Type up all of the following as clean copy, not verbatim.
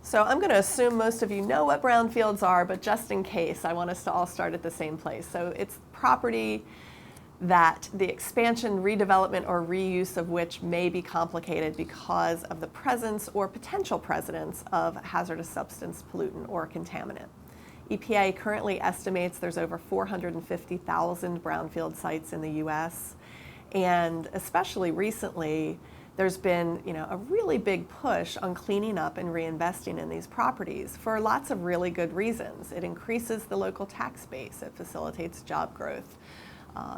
So I'm going to assume most of you know what brownfields are, but just in case, I want us to all start at the same place. So it's property that the expansion, redevelopment, or reuse of which may be complicated because of the presence or potential presence of hazardous substance, pollutant, or contaminant. EPA currently estimates there's over 450,000 brownfield sites in the US, and especially recently, there's been a really big push on cleaning up and reinvesting in these properties for lots of really good reasons. It increases the local tax base, it facilitates job growth,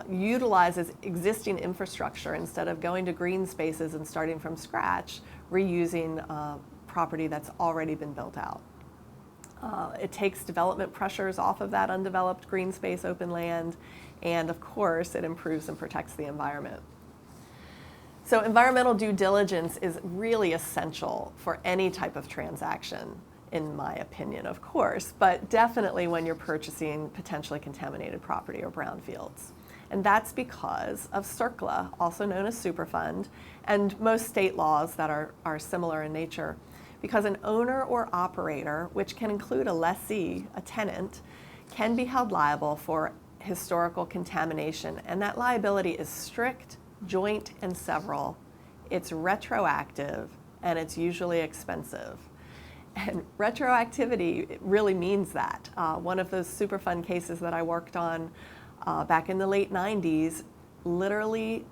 utilizes existing infrastructure instead of going to green spaces and starting from scratch, reusing property that's already been built out. It takes development pressures off of that undeveloped green space, open land, and of course it improves and protects the environment. So environmental due diligence is really essential for any type of transaction, in my opinion, of course, but definitely when you're purchasing potentially contaminated property or brownfields. And that's because of CERCLA, also known as Superfund, and most state laws that are similar in nature. Because an owner or operator, which can include a lessee, a tenant, can be held liable for historical contamination, and that liability is strict, joint, and several. It's retroactive, and it's usually expensive. And retroactivity really means that. One of those Superfund cases that I worked on back in the late 90s literally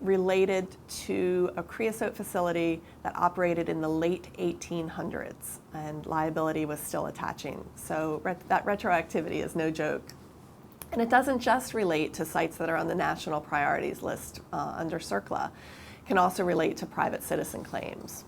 related to a creosote facility that operated in the late 1800s, and liability was still attaching. So that retroactivity is no joke. And it doesn't just relate to sites that are on the national priorities list under CERCLA. It can also relate to private citizen claims.